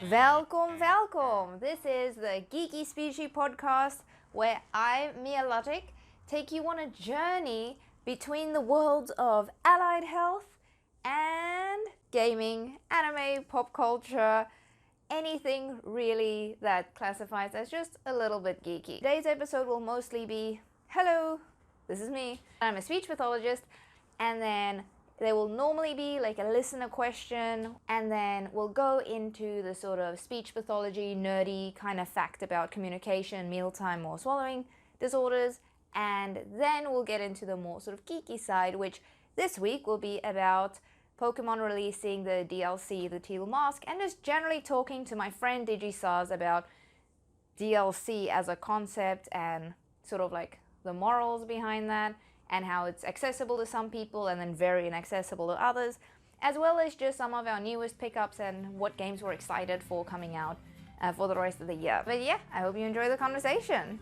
Welcome. This is the Geeky Speechie Podcast where I, Mialotic, take you on a journey between the worlds of allied health and gaming, anime, pop culture, anything really that classifies as just a little bit geeky. Today's episode will mostly be, hello, this is me. I'm a speech pathologist, and then there will normally be like a listener question, and then we'll go into the sort of speech pathology, nerdy kind of fact about communication, mealtime or swallowing disorders, and then we'll get into the more sort of geeky side, which this week will be about Pokemon releasing the DLC, the Teal Mask, and just generally talking to my friend DigiSars about DLC as a concept and sort of like the morals behind that, and how it's accessible to some people and then very inaccessible to others, as well as just some of our newest pickups and what games we're excited for coming out for the rest of the year. But yeah, I hope you enjoy the conversation.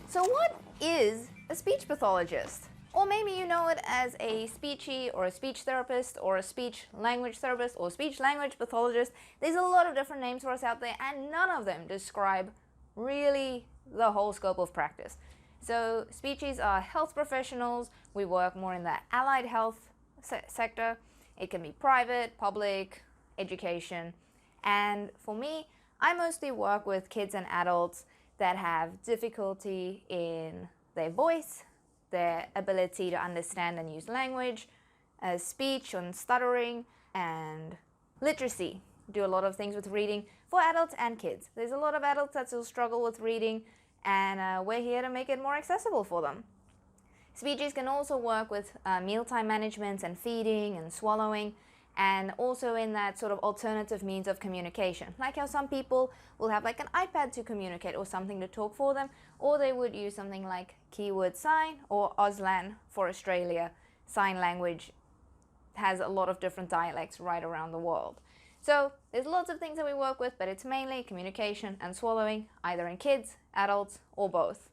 So what is a speech pathologist? Or maybe you know it as a speechy or a speech therapist or a speech-language therapist or speech-language pathologist. There's a lot of different names for us out there, and none of them describe really the whole scope of practice. So speechies are health professionals. We work more in the allied health sector. It can be private, public, education. And for me, I mostly work with kids and adults that have difficulty in their voice, their ability to understand and use language, speech and stuttering, and literacy. Do a lot of things with reading for adults and kids. There's a lot of adults that still struggle with reading, and we're here to make it more accessible for them. Speechies can also work with mealtime management and feeding and swallowing, and also in that sort of alternative means of communication. Like how some people will have like an iPad to communicate or something to talk for them, or they would use something like keyword sign or Auslan for Australia. Sign language has a lot of different dialects right around the world. So there's lots of things that we work with, but it's mainly communication and swallowing, either in kids, adults, or both.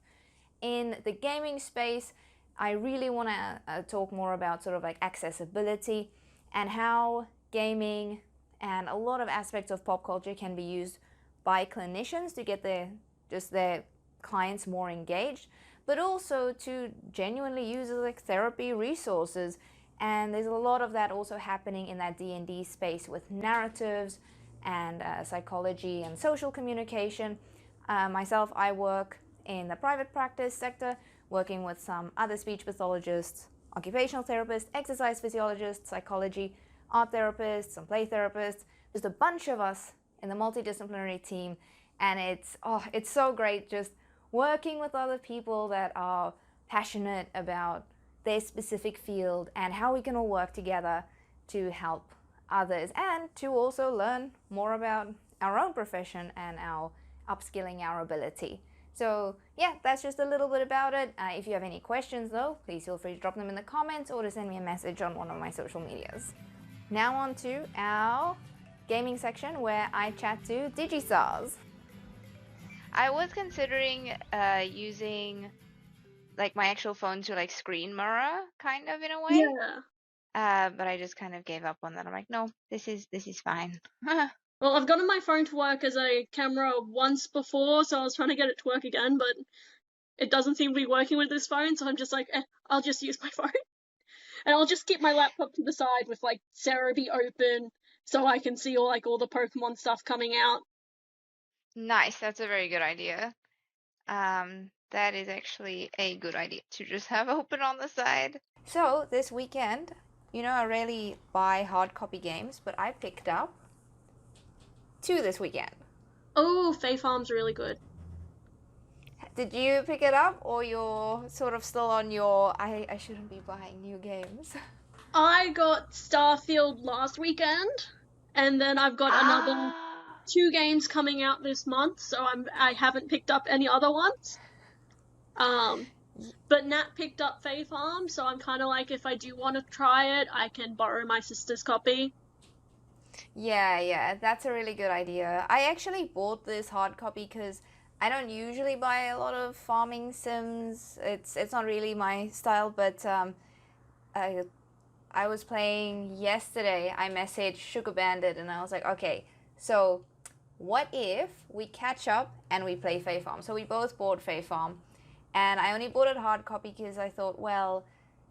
In the gaming space, I really want to talk more about sort of like accessibility and how gaming and a lot of aspects of pop culture can be used by clinicians to get their clients more engaged, but also to genuinely use as like therapy resources. And there's a lot of that also happening in that D&D space with narratives and psychology and social communication. Myself, I work in the private practice sector, working with some other speech pathologists, occupational therapists, exercise physiologists, psychology, art therapists, some play therapists. There's a bunch of us in the multidisciplinary team, and it's so great just working with other people that are passionate about their specific field and how we can all work together to help others and to also learn more about our own profession and our upskilling our ability. So yeah, that's just a little bit about it. If you have any questions though, please feel free to drop them in the comments or to send me a message on one of my social medias. Now on to our gaming section where I chat to DigiSars. I was considering using like my actual phone to like screen mirror kind of in a way. Yeah. But I just kind of gave up on that. I'm like, no, this is fine. Well, I've gotten my phone to work as a camera once before, so I was trying to get it to work again, but it doesn't seem to be working with this phone, so I'm just like, I'll just use my phone. And I'll just keep my laptop to the side with like Cerebi open so I can see all the Pokemon stuff coming out. Nice, that's a very good idea. That is actually a good idea to just have open on the side. So this weekend, I rarely buy hard copy games, but I picked up 2 this weekend. Oh, Fae Farm's really good. Did you pick it up, or you're sort of still on your I shouldn't be buying new games? I got Starfield last weekend, and then I've got another 2 games coming out this month, so I haven't picked up any other ones. But Nat picked up Fae Farm, so I'm kind of like, if I do want to try it, I can borrow my sister's copy. Yeah, that's a really good idea. I actually bought this hard copy because I don't usually buy a lot of farming sims. It's not really my style, but I was playing yesterday. I messaged Sugar Bandit and I was like, okay, so what if we catch up and we play Fae Farm? So we both bought Fae Farm, and I only bought it hard copy because I thought, well,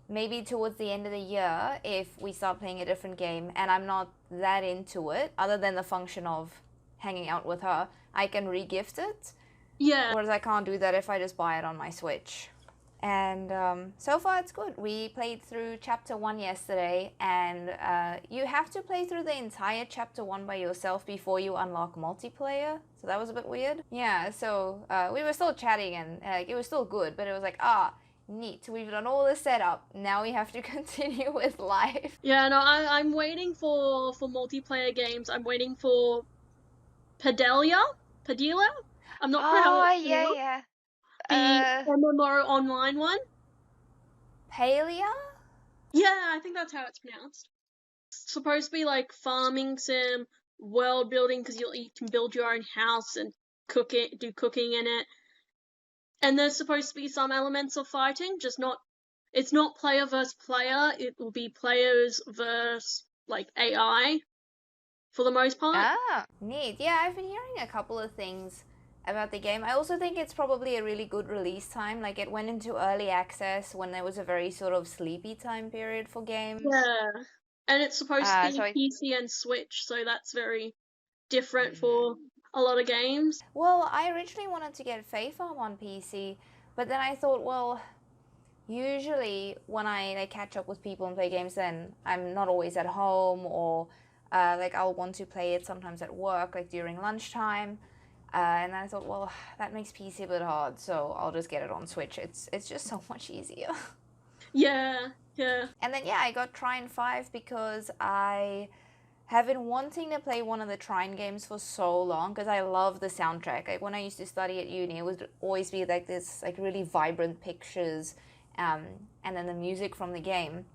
maybe towards the end of the year, if we start playing a different game and I'm not that into it, other than the function of hanging out with her, I can re-gift it. Yeah. Whereas I can't do that if I just buy it on my Switch. And so far it's good. We played through Chapter 1 yesterday, and you have to play through the entire Chapter 1 by yourself before you unlock multiplayer. So that was a bit weird. Yeah, so we were still chatting, and it was still good, but it was like, neat. We've done all the setup. Now we have to continue with life. Yeah, no, I'm waiting for multiplayer games. I'm waiting for Padilla? I'm not pronouncing it. Yeah. The MMO online one. Palia? Yeah, I think that's how it's pronounced. It's supposed to be like farming sim, world building, because you can build your own house and do cooking in it. And there's supposed to be some elements of fighting, it's not player versus player, it will be players versus like AI for the most part. Neat. Yeah, I've been hearing a couple of things about the game. I also think it's probably a really good release time. Like, it went into early access when there was a very sort of sleepy time period for games. Yeah. And it's supposed to be PC and Switch, so that's very different for a lot of games. Well, I originally wanted to get Fae Farm on PC, but then I thought, well, usually when I catch up with people and play games, then I'm not always at home, or like I'll want to play it sometimes at work, like during lunchtime. And then I thought, well, that makes PC a bit hard, so I'll just get it on Switch. It's just so much easier. Yeah. And then, I got Trine 5 because I have been wanting to play one of the Trine games for so long, because I love the soundtrack. Like, when I used to study at uni, it would always be like this, like, really vibrant pictures, and then the music from the game.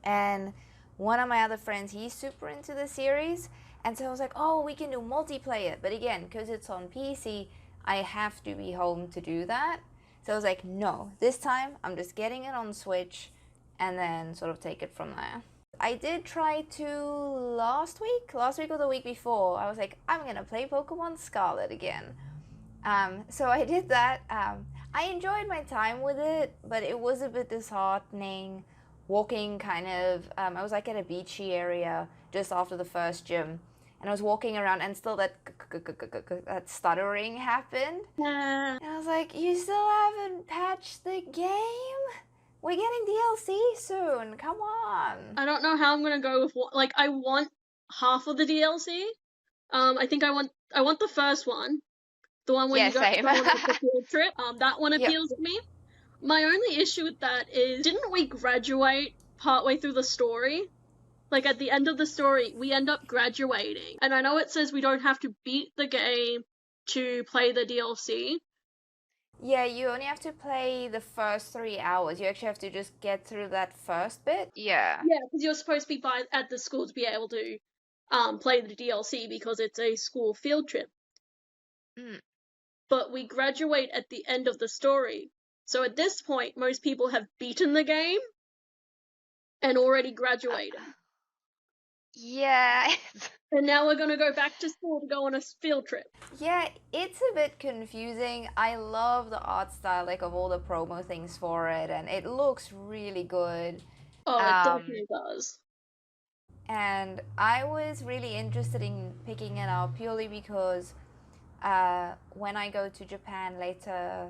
And one of my other friends, he's super into the series, and so I was like, oh, we can do multiplayer. But again, because it's on PC, I have to be home to do that. So I was like, no, this time I'm just getting it on Switch and then sort of take it from there. I did try to last week or the week before. I was like, I'm going to play Pokemon Scarlet again. So I did that. I enjoyed my time with it, but it was a bit disheartening. Walking kind of, I was like at a beachy area just after the first gym, and I was walking around, and still that stuttering happened. And I was like, you still haven't patched the game? We're getting DLC soon, come on. I don't know how I'm gonna go with what, like, I want half of the DLC. I think I want the first one. The one where you go on the field trip. That one appeals to me. My only issue with that is, didn't we graduate partway through the story? Like, at the end of the story, we end up graduating. And I know it says we don't have to beat the game to play the DLC. Yeah, you only have to play the first 3 hours. You actually have to just get through that first bit. Yeah. Yeah, because you're supposed to be at the school to be able to play the DLC because it's a school field trip. But we graduate at the end of the story. So at this point, most people have beaten the game and already graduated. Yeah. And now we're going to go back to school to go on a field trip. Yeah, it's a bit confusing. I love the art style, like, of all the promo things for it, and it looks really good. Oh, it definitely does. And I was really interested in picking it up purely because when I go to Japan later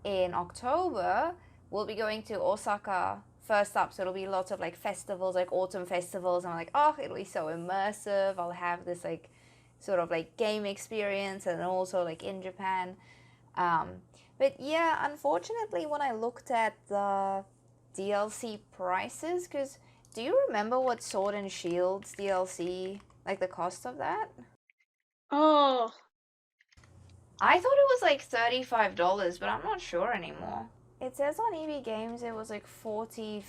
in October, we'll be going to Osaka first up, so it'll be lots of like festivals, like autumn festivals, and I'm like, oh, it'll be so immersive. I'll have this like sort of like game experience, and also like in Japan. But yeah, unfortunately, when I looked at the DLC prices, because do you remember what Sword and Shield's DLC, like the cost of that? Oh, I thought it was like $35, but I'm not sure anymore. It says on EB Games it was like $45.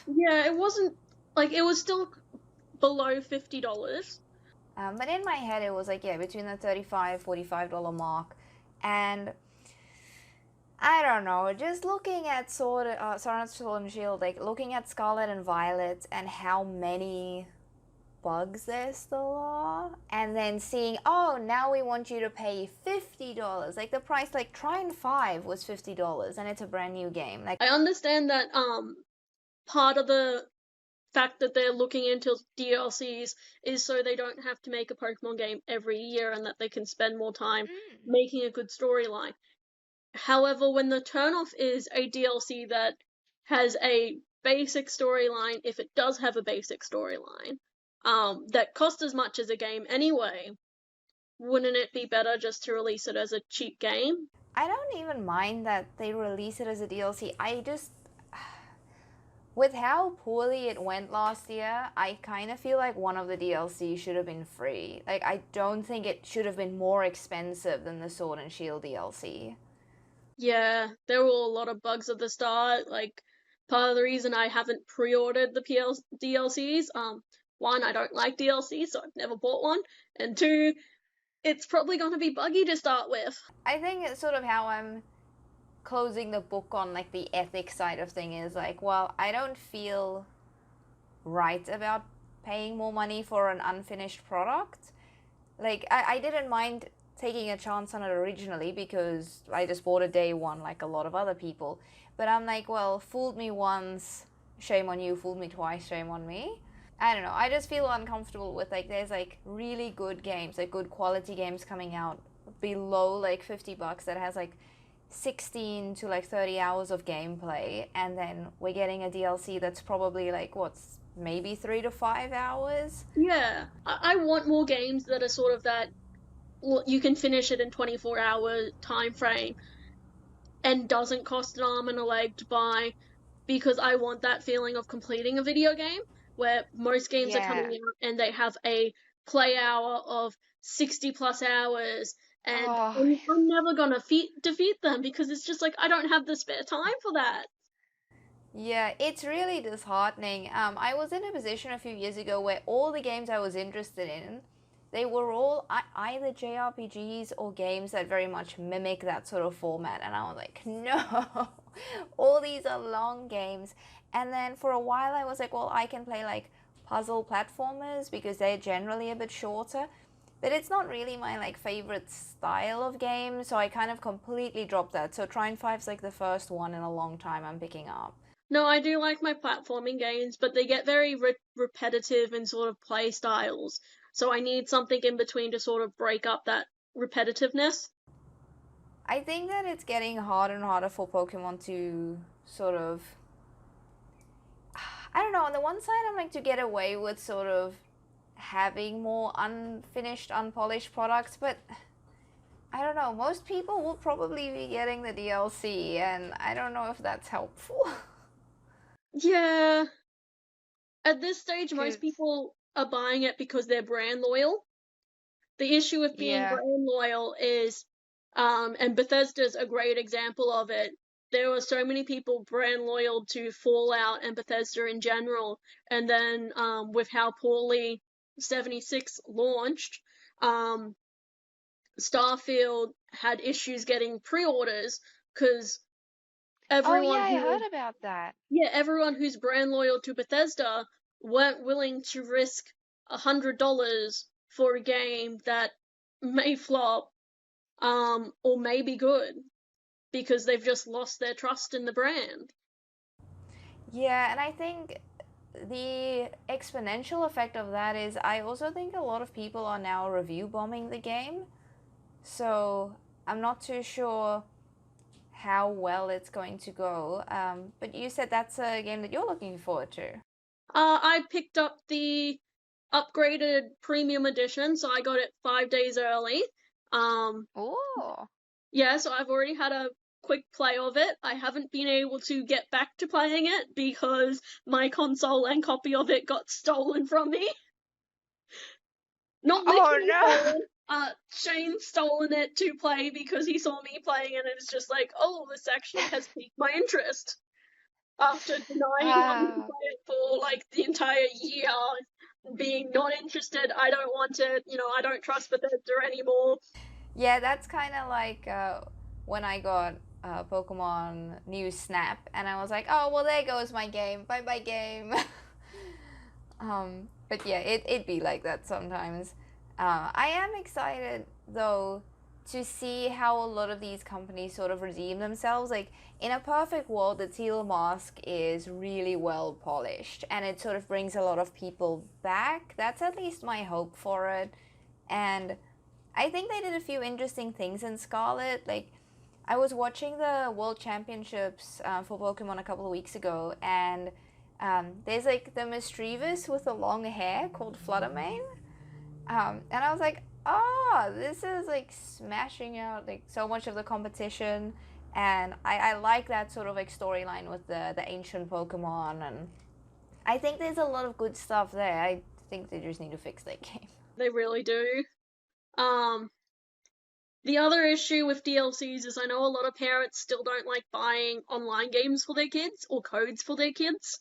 Yeah, it wasn't, like, it was still below $50. But in my head it was like, yeah, between the $35, $45 mark. And I don't know, just looking at Sword and Shield, like looking at Scarlet and Violet and how many bugs there still are, and then seeing, oh, now we want you to pay $50. Like the price, like Trine 5 was $50 and it's a brand new game. Like I understand that part of the fact that they're looking into DLCs is so they don't have to make a Pokemon game every year and that they can spend more time making a good storyline. However, when the turnoff is a DLC that has a basic storyline, if it does have a basic storyline, that costs as much as a game anyway, wouldn't it be better just to release it as a cheap game? I don't even mind that they release it as a DLC. I just, with how poorly it went last year, I kind of feel like one of the DLCs should have been free. Like, I don't think it should have been more expensive than the Sword and Shield DLC. Yeah, there were a lot of bugs at the start. Like, part of the reason I haven't pre-ordered the DLCs, one, I don't like DLCs, so I've never bought one, and two, it's probably going to be buggy to start with. I think it's sort of how I'm closing the book on like the ethics side of thing is like, well, I don't feel right about paying more money for an unfinished product. Like, I didn't mind taking a chance on it originally because I just bought a day one like a lot of other people. But I'm like, well, fooled me once, shame on you, fooled me twice, shame on me. I don't know, I just feel uncomfortable with like, there's like really good games, like good quality games coming out below like $50 that has like 16 to like 30 hours of gameplay, and then we're getting a DLC that's probably like, what's maybe 3 to 5 hours? Yeah, I want more games that are sort of that, you can finish it in 24-hour time frame and doesn't cost an arm and a leg to buy, because I want that feeling of completing a video game where most games are coming out and they have a play hour of 60 plus hours, and I'm never gonna defeat them because it's just like I don't have the spare time for that. Yeah, it's really disheartening. I was in a position a few years ago where all the games I was interested in, they were all either JRPGs or games that very much mimic that sort of format. And I was like, no, all these are long games. And then for a while I was like, well, I can play like puzzle platformers because they're generally a bit shorter. But it's not really my like favorite style of game, so I kind of completely dropped that. So Trine 5's like the first one in a long time I'm picking up. No, I do like my platforming games, but they get very repetitive in sort of play styles. So I need something in between to sort of break up that repetitiveness. I think that it's getting harder and harder for Pokemon to sort of, I don't know, on the one side I'm like to get away with sort of having more unfinished, unpolished products, but I don't know, most people will probably be getting the DLC, and I don't know if that's helpful. Yeah. At this stage, most people are buying it because they're brand loyal. The issue with being brand loyal is, and Bethesda's a great example of it, there were so many people brand loyal to Fallout and Bethesda in general, and then with how poorly 76 launched, Starfield had issues getting pre-orders because everyone I heard about that. Yeah, everyone who's brand loyal to Bethesda weren't willing to risk $100 for a game that may flop, or may be good, because they've just lost their trust in the brand. Yeah, and I think the exponential effect of that is I also think a lot of people are now review bombing the game. So I'm not too sure how well it's going to go. But you said that's a game that you're looking forward to. I picked up the upgraded premium edition, so I got it 5 days early. Oh. Yeah, so I've already had a quick play of it. I haven't been able to get back to playing it because my console and copy of it got stolen from me. Not literally stolen. Shane's stolen it to play because he saw me playing it and it's just like, oh, this actually has piqued my interest. After denying wanting to play it for like the entire year, being not interested, I don't want it, I don't trust Bethesda anymore. Yeah, that's kind of like when I got Pokemon New Snap, and I was like, oh, well, there goes my game. Bye-bye, game. But yeah, it'd be like that sometimes. I am excited though to see how a lot of these companies sort of redeem themselves. Like in a perfect world, the teal mask is really well polished and it sort of brings a lot of people back. That's at least my hope for it. And I think they did a few interesting things in Scarlet. Like I was watching the World Championships for Pokemon a couple of weeks ago, and there's like the Mischievous with the long hair called Fluttermane. And I was like, oh, this is like smashing out like so much of the competition. And I like that sort of like storyline with the ancient Pokemon. And I think there's a lot of good stuff there. I think they just need to fix that game. They really do. The other issue with DLCs is I know a lot of parents still don't like buying online games for their kids or codes for their kids.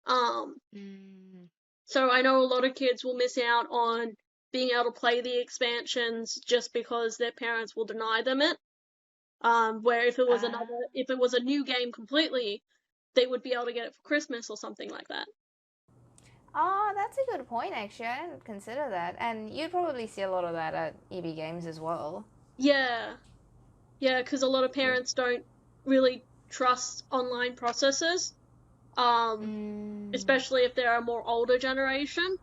So I know a lot of kids will miss out on being able to play the expansions just because their parents will deny them it. Where if it was a new game completely, they would be able to get it for Christmas or something like that. Oh, that's a good point, actually. I didn't consider that. And you'd probably see a lot of that at EB Games as well. Yeah, because a lot of parents don't really trust online processors, especially if they're a more older generation.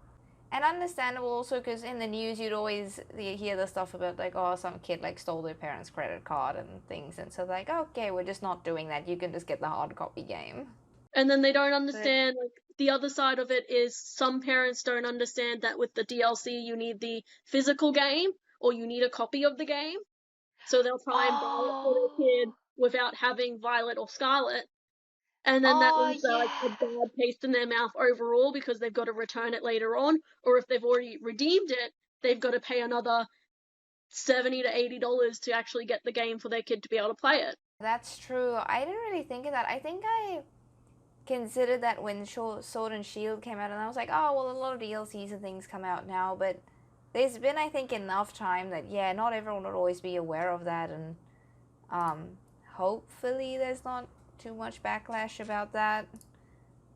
And understandable also because in the news you'd always hear the stuff about like, oh, some kid like stole their parents' credit card and things, and so like, okay, we're just not doing that. You can just get the hard copy game. And then they don't understand, like, the other side of it is some parents don't understand that with the DLC you need the physical game or you need a copy of the game. So they'll try and buy it for their kid without having Violet or Scarlet. And then that leaves like a bad taste in their mouth overall because they've got to return it later on. Or if they've already redeemed it, they've got to pay another $70 to $80 to actually get the game for their kid to be able to play it. That's true. I didn't really think of that. I think I considered that when Sword and Shield came out, and I was like, oh, well, a lot of DLCs and things come out now, but there's been, I think, enough time that, yeah, not everyone would always be aware of that, and hopefully there's not too much backlash about that.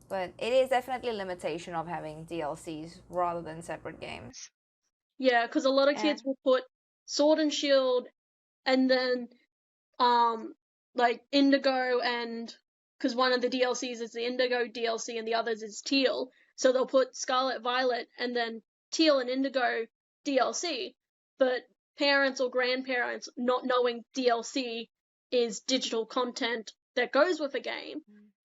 But it is definitely a limitation of having DLCs rather than separate games. Yeah, because a lot of kids will put Sword and Shield and then like Indigo, and because one of the DLCs is the Indigo DLC and the others is Teal, so they'll put Scarlet Violet and then Teal and Indigo DLC, but parents or grandparents not knowing DLC is digital content that goes with a game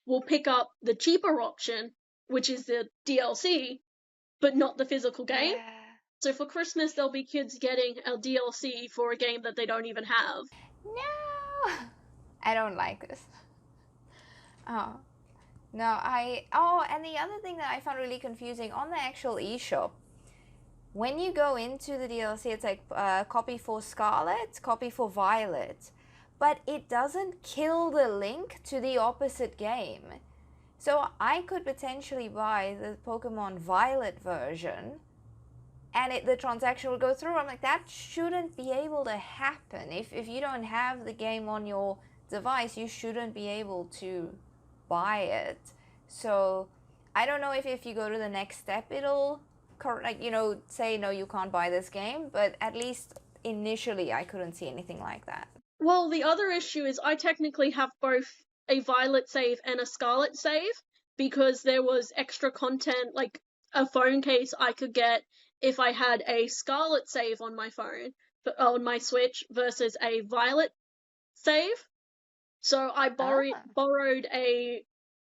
will pick up the cheaper option, which is the DLC, but not the physical game. Yeah. So for Christmas, there'll be kids getting a DLC for a game that they don't even have. No! I don't like this. Oh. No, and the other thing that I found really confusing on the actual eShop, when you go into the DLC, it's like copy for Scarlet, copy for Violet, but it doesn't kill the link to the opposite game. So I could potentially buy the Pokemon Violet version, and the transaction would go through. I'm like, that shouldn't be able to happen. If you don't have the game on your device, you shouldn't be able to buy it. So I don't know if you go to the next step, it'll say no, you can't buy this game, but at least initially I couldn't see anything like that. Well, the other issue is I technically have both a Violet save and a Scarlet save because there was extra content, like a phone case I could get if I had a Scarlet save on my phone, on my Switch, versus a Violet save. So I borrowed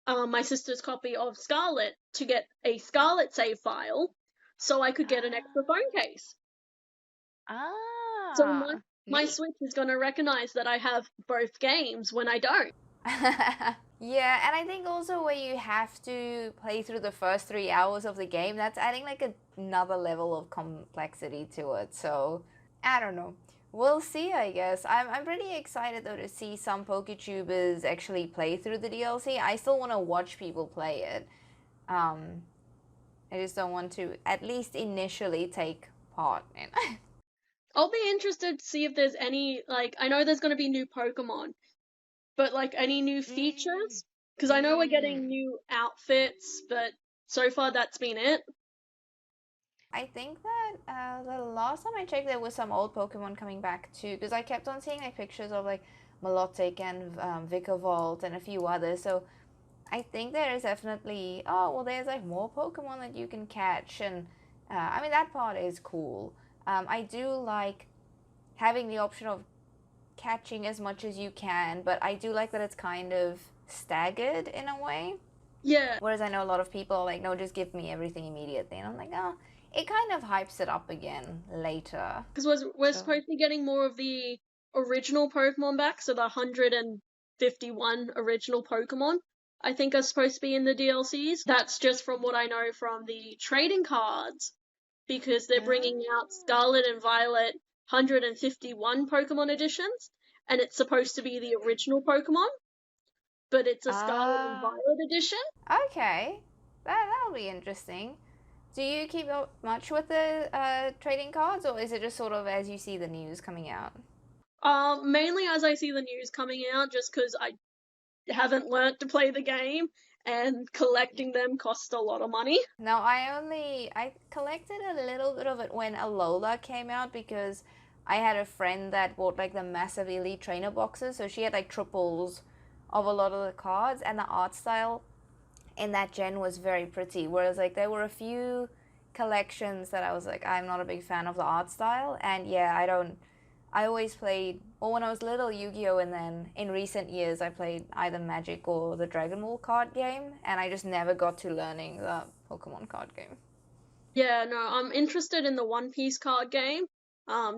my sister's copy of Scarlet to get a Scarlet save file, so I could get an extra phone case. So my Switch is going to recognize that I have both games when I don't. Yeah, and I think also where you have to play through the first 3 hours of the game, that's adding like another level of complexity to it. So I don't know. We'll see, I guess. I'm pretty excited though to see some PokeTubers actually play through the DLC. I still want to watch people play it. I just don't want to, at least initially, take part in it. I'll be interested to see if there's any, like, I know there's going to be new Pokemon, but like any new features? Because I know we're getting new outfits, but so far that's been it. I think that the last time I checked, there was some old Pokemon coming back too, because I kept on seeing like pictures of like Mialotic and Vikavolt and a few others. So I think there is definitely, oh well, there's like more Pokemon that you can catch, and I mean that part is cool. I do like having the option of catching as much as you can, but I do like that it's kind of staggered in a way. Yeah, Whereas I know a lot of people are like, no, just give me everything immediately. And I'm like, oh, it kind of hypes it up again later. because we're supposed to be getting more of the original Pokemon back, so the 151 original Pokemon, I think, are supposed to be in the DLCs. That's just from what I know from the trading cards, because they're bringing out Scarlet and Violet 151 Pokemon editions, and it's supposed to be the original Pokemon, but it's a Scarlet and Violet edition. Okay, that'll be interesting. Do you keep up much with the trading cards, or is it just sort of as you see the news coming out? Mainly as I see the news coming out, just because I haven't learnt to play the game, and collecting them costs a lot of money. No, I collected a little bit of it when Alola came out because I had a friend that bought like the massive Elite Trainer boxes, so she had like triples of a lot of the cards, and the art style in that gen was very pretty. Whereas like there were a few collections that I was like, I'm not a big fan of the art style, and yeah, I always played, well, when I was little, Yu-Gi-Oh, and then in recent years I played either Magic or the Dragon Ball card game, and I just never got to learning the Pokemon card game. Yeah, no, I'm interested in the One Piece card game,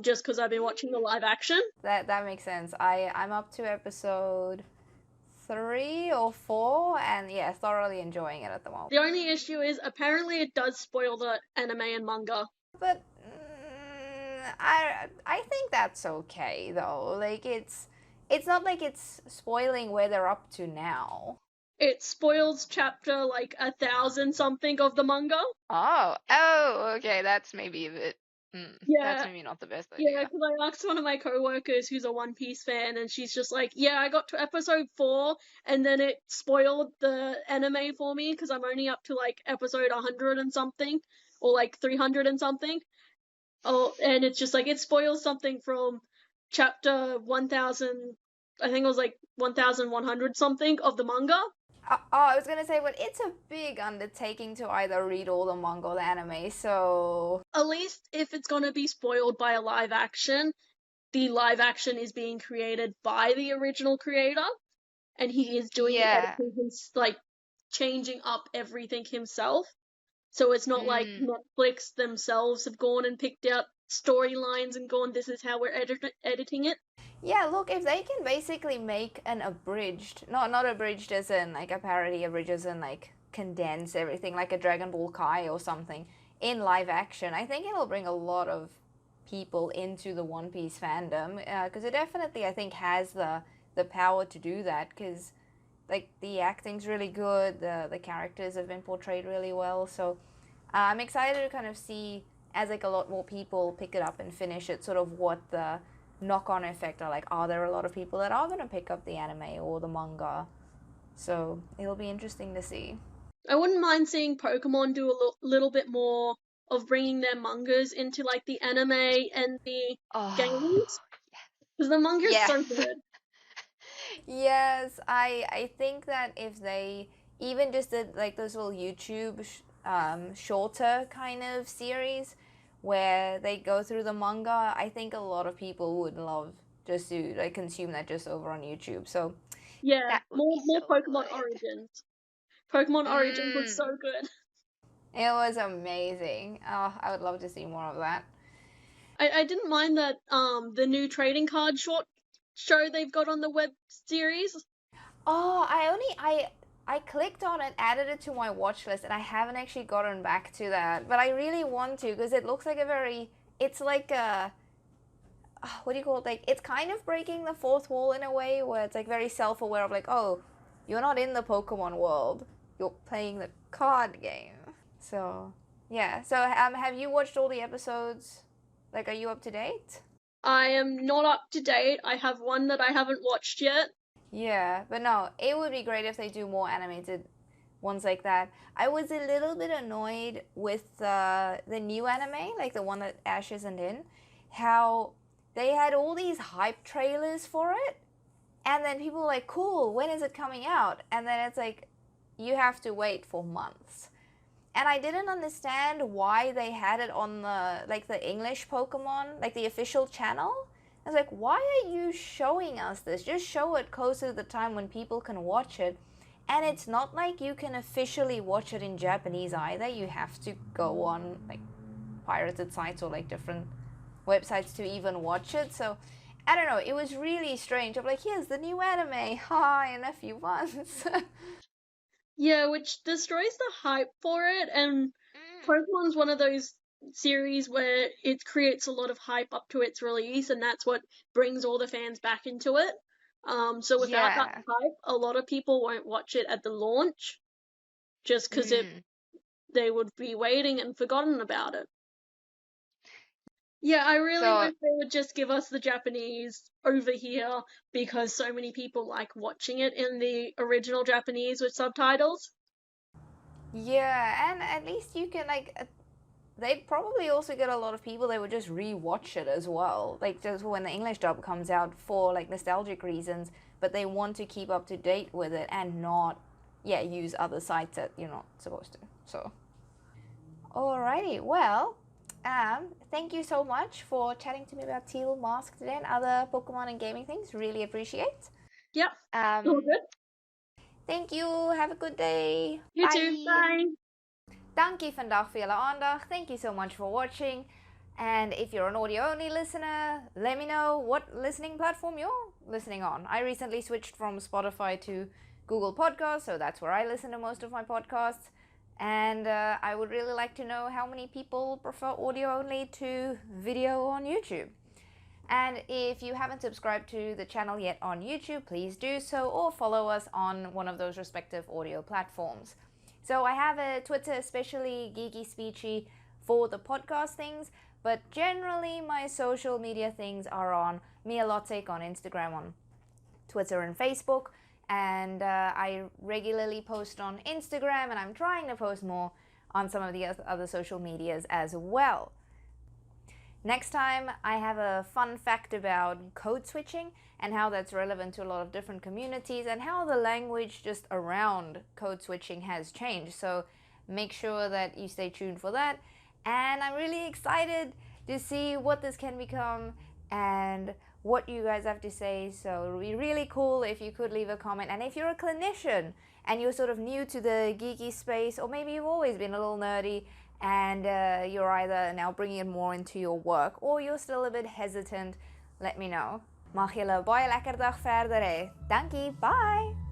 just because I've been watching the live action. That makes sense. I'm up to episode 3 or 4, and yeah, thoroughly enjoying it at the moment. The only issue is apparently it does spoil the anime and manga. But I think that's okay though. Like it's not like it's spoiling where they're up to now. It spoils chapter like 1,000 something of the manga. Oh, okay. That's maybe a bit. Yeah. That's maybe not the best Yeah, idea. because I asked one of my coworkers who's a One Piece fan, and she's just like, yeah, I got to episode 4, and then it spoiled the anime for me, because I'm only up to like episode 100 and something, or like 300 and something. Oh, and it's just like, it spoils something from chapter 1000, I think it was like 1100 something of the manga. I was gonna say, but it's a big undertaking to either read all the manga or the anime, so At least if it's gonna be spoiled by a live action, the live action is being created by the original creator, and he is doing editing, like changing up everything himself. So it's not like Netflix themselves have gone and picked out storylines and gone, this is how we're editing it. Yeah, look, if they can basically make an abridged, not abridged as in like a parody, abridged as in like condense everything, like a Dragon Ball Kai or something, in live action, I think it'll bring a lot of people into the One Piece fandom, because it definitely, I think, has the power to do that, because like the acting's really good, the characters have been portrayed really well, so I'm excited to kind of see, as like a lot more people pick it up and finish it, sort of what the knock-on effect are like. Are there a lot of people that are going to pick up the anime or the manga? So it'll be interesting to see. I wouldn't mind seeing Pokemon do a little bit more of bringing their mangas into like the anime and the games, because the manga's so good. Yes, I think that if they even just did like those little YouTube shorter kind of series where they go through the manga, I think a lot of people would love just to like consume that just over on YouTube. So yeah, more Pokemon Origins. Pokemon Origins was so good. It was amazing. Oh, I would love to see more of that. I didn't mind that the new trading card short show they've got on the web series. Oh, I clicked on it, added it to my watch list, and I haven't actually gotten back to that. But I really want to, because it looks like it's like a, what do you call it? Like, it's kind of breaking the fourth wall in a way, where it's like very self-aware of like, oh, you're not in the Pokemon world, you're playing the card game. So, yeah. So, have you watched all the episodes? Like, are you up to date? I am not up to date. I have one that I haven't watched yet. Yeah, but no, it would be great if they do more animated ones like that. I was a little bit annoyed with the new anime, like the one that Ash isn't in, how they had all these hype trailers for it, and then people were like, cool, when is it coming out? And then it's like, you have to wait for months. And I didn't understand why they had it on the English Pokemon, like the official channel. I was like, why are you showing us this? Just show it closer to the time when people can watch it. And it's not like you can officially watch it in Japanese either. You have to go on like pirated sites or like different websites to even watch it. So I don't know, it was really strange. I'm like, here's the new anime, in a few months. Yeah, which destroys the hype for it, and Pokemon's one of those series where it creates a lot of hype up to its release, and that's what brings all the fans back into it. So without that hype, a lot of people won't watch it at the launch, just because they would be waiting and forgotten about it. Yeah, I really wish they would just give us the Japanese over here, because so many people like watching it in the original Japanese with subtitles. Yeah, and at least you can they'd probably also get a lot of people that would just re-watch it as well, like just when the English dub comes out for like nostalgic reasons, but they want to keep up to date with it and not use other sites that you're not supposed to. So alrighty, well, thank you so much for chatting to me about Teal Mask today and other Pokemon and gaming things. Really appreciate. Yep. All good. Thank you. Have a good day. You too. Bye. Dankie vandaag voor jullie aandacht. Thank you so much for watching. And if you're an audio-only listener, let me know what listening platform you're listening on. I recently switched from Spotify to Google Podcasts, so that's where I listen to most of my podcasts. And I would really like to know how many people prefer audio-only to video on YouTube. And if you haven't subscribed to the channel yet on YouTube, please do so, or follow us on one of those respective audio platforms. So I have a Twitter, especially Geeky Speechie, for the podcast things, but generally my social media things are on Mialotic on Instagram, on Twitter and Facebook, and I regularly post on Instagram, and I'm trying to post more on some of the other social medias as well. Next time, I have a fun fact about code switching and how that's relevant to a lot of different communities and how the language just around code switching has changed. So make sure that you stay tuned for that. And I'm really excited to see what this can become and what you guys have to say. So it would be really cool if you could leave a comment. And if you're a clinician and you're sort of new to the geeky space, or maybe you've always been a little nerdy, and you're either now bringing it more into your work or you're still a bit hesitant, let me know. Mag julle baie lekker dag verder hê. Dankie, bye!